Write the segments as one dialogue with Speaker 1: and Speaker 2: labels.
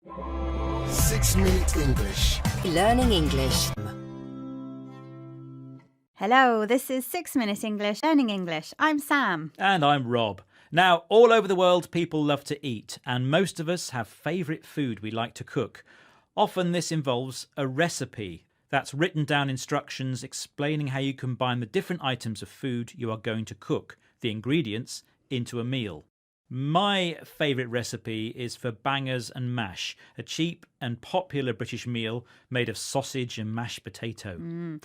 Speaker 1: 6-Minute English.
Speaker 2: Learning English.
Speaker 3: Hello, this is 6-Minute English, Learning English. I'm Sam.
Speaker 4: And I'm Rob. Now, all over the world, people love to eat, and most of us have favourite food we like to cook. Often this involves a recipe. That's written down instructions explaining how you combine the different items of food you are going to cook, the ingredients, into a meal. My favourite recipe is for bangers and mash, a cheap and popular British meal made of sausage and mashed potato.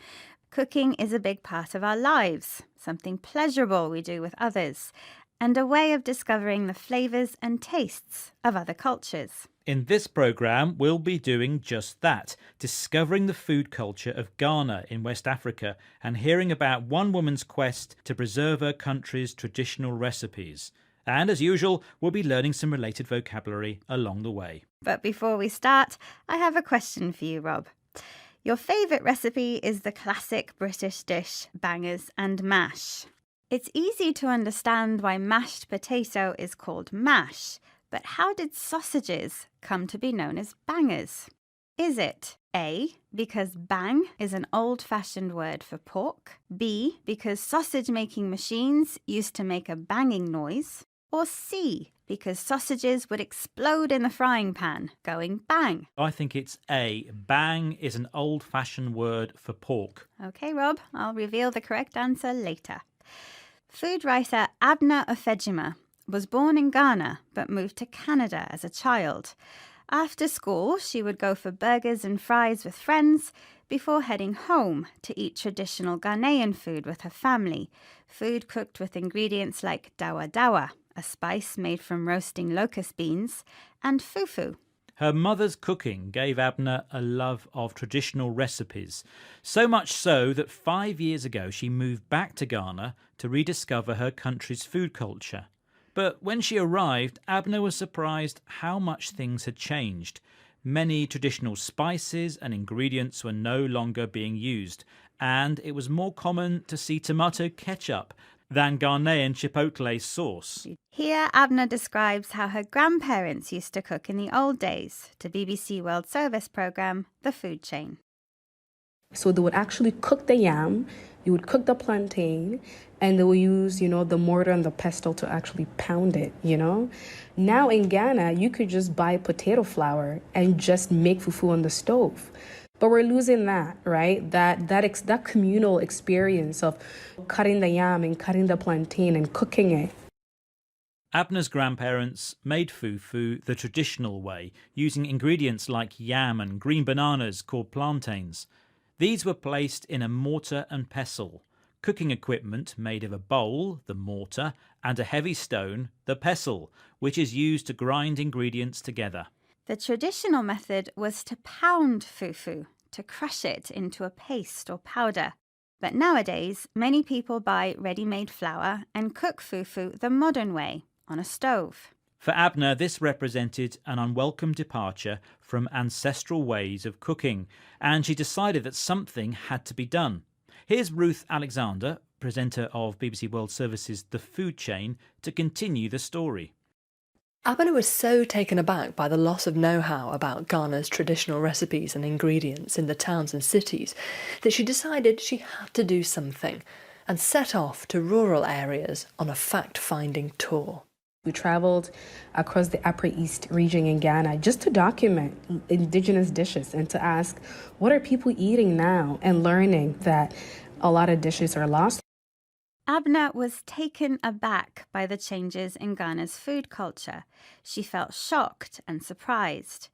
Speaker 3: Cooking is a big part of our lives, something pleasurable we do with others, and a way of discovering the flavours and tastes of other cultures.
Speaker 4: In this programme, we'll be doing just that, discovering the food culture of Ghana in West Africa and hearing about one woman's quest to preserve her country's traditional recipes. And as usual, we'll be learning some related vocabulary along the way.
Speaker 3: But before we start, I have a question for you, Rob. Your favourite recipe is the classic British dish, bangers and mash. It's easy to understand why mashed potato is called mash, but how did sausages come to be known as bangers? Is it A, because bang is an old-fashioned word for pork, B, because sausage-making machines used to make a banging noise, or C, because sausages would explode in the frying pan, going bang?
Speaker 4: I think it's A. Bang is an old-fashioned word for pork.
Speaker 3: OK, Rob, I'll reveal the correct answer later. Food writer Abner Ofejima was born in Ghana but moved to Canada as a child. After school, she would go for burgers and fries with friends before heading home to eat traditional Ghanaian food with her family, food cooked with ingredients like dawa dawa, a spice made from roasting locust beans, and fufu.
Speaker 4: Her mother's cooking gave Abner a love of traditional recipes, so much so that 5 years ago she moved back to Ghana to rediscover her country's food culture. But when she arrived, Abner was surprised how much things had changed. Many traditional spices and ingredients were no longer being used, and it was more common to see tomato ketchup than Ghanaian chipotle sauce.
Speaker 3: Here, Abner describes how her grandparents used to cook in the old days to BBC World Service programme The Food Chain.
Speaker 5: So they would actually cook the yam, you would cook the plantain, and they will use, the mortar and the pestle to actually pound it, Now in Ghana, you could just buy potato flour and just make fufu on the stove. But we're losing that, right? That communal experience of cutting the yam and cutting the plantain and cooking it.
Speaker 4: Abner's grandparents made fufu the traditional way, using ingredients like yam and green bananas called plantains. These were placed in a mortar and pestle, cooking equipment made of a bowl, the mortar, and a heavy stone, the pestle, which is used to grind ingredients together.
Speaker 3: The traditional method was to pound fufu, to crush it into a paste or powder. But nowadays, many people buy ready-made flour and cook fufu the modern way, on a stove.
Speaker 4: For Abner, this represented an unwelcome departure from ancestral ways of cooking, and she decided that something had to be done. Here's Ruth Alexander, presenter of BBC World Service's The Food Chain, to continue the story.
Speaker 2: Abner was so taken aback by the loss of know-how about Ghana's traditional recipes and ingredients in the towns and cities that she decided she had to do something and set off to rural areas on a fact-finding tour.
Speaker 5: We traveled across the Upper East region in Ghana just to document indigenous dishes and to ask, what are people eating now? And learning that a lot of dishes are lost.
Speaker 3: Abner was taken aback by the changes in Ghana's food culture. She felt shocked and surprised.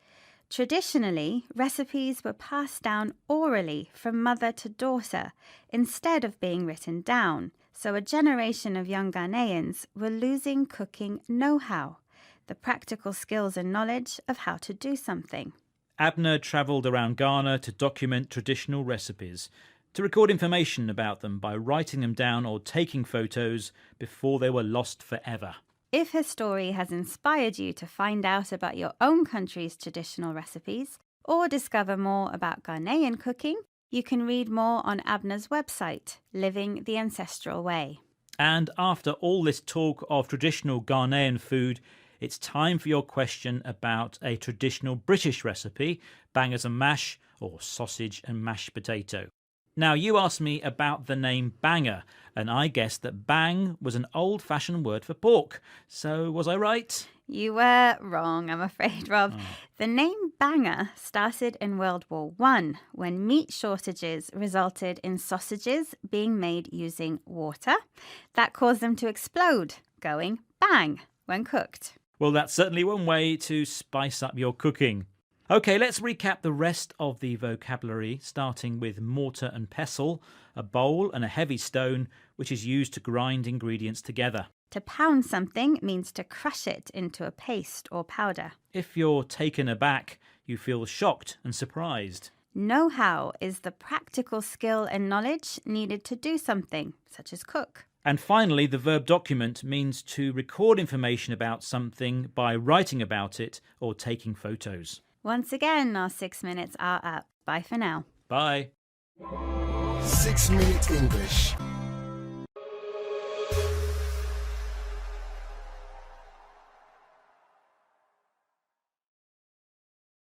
Speaker 3: Traditionally, recipes were passed down orally from mother to daughter instead of being written down. So a generation of young Ghanaians were losing cooking know-how, the practical skills and knowledge of how to do something.
Speaker 4: Abner travelled around Ghana to document traditional recipes, to record information about them by writing them down or taking photos before they were lost forever.
Speaker 3: If her story has inspired you to find out about your own country's traditional recipes or discover more about Ghanaian cooking, you can read more on Abner's website, Living the Ancestral Way.
Speaker 4: And after all this talk of traditional Ghanaian food, it's time for your question about a traditional British recipe, bangers and mash, or sausage and mashed potato. Now, you asked me about the name banger, and I guessed that bang was an old-fashioned word for pork. So, was I right?
Speaker 3: You were wrong, I'm afraid, Rob. The name banger started in World War I, when meat shortages resulted in sausages being made using water. That caused them to explode, going bang when cooked.
Speaker 4: Well, that's certainly one way to spice up your cooking. OK, let's recap the rest of the vocabulary, starting with mortar and pestle, a bowl and a heavy stone, which is used to grind ingredients together.
Speaker 3: To pound something means to crush it into a paste or powder.
Speaker 4: If you're taken aback, you feel shocked and surprised.
Speaker 3: Know-how is the practical skill and knowledge needed to do something, such as cook.
Speaker 4: And finally, the verb document means to record information about something by writing about it or taking photos.
Speaker 3: Once again, our 6 minutes are up. Bye for now.
Speaker 4: Bye.
Speaker 1: 6 Minute English.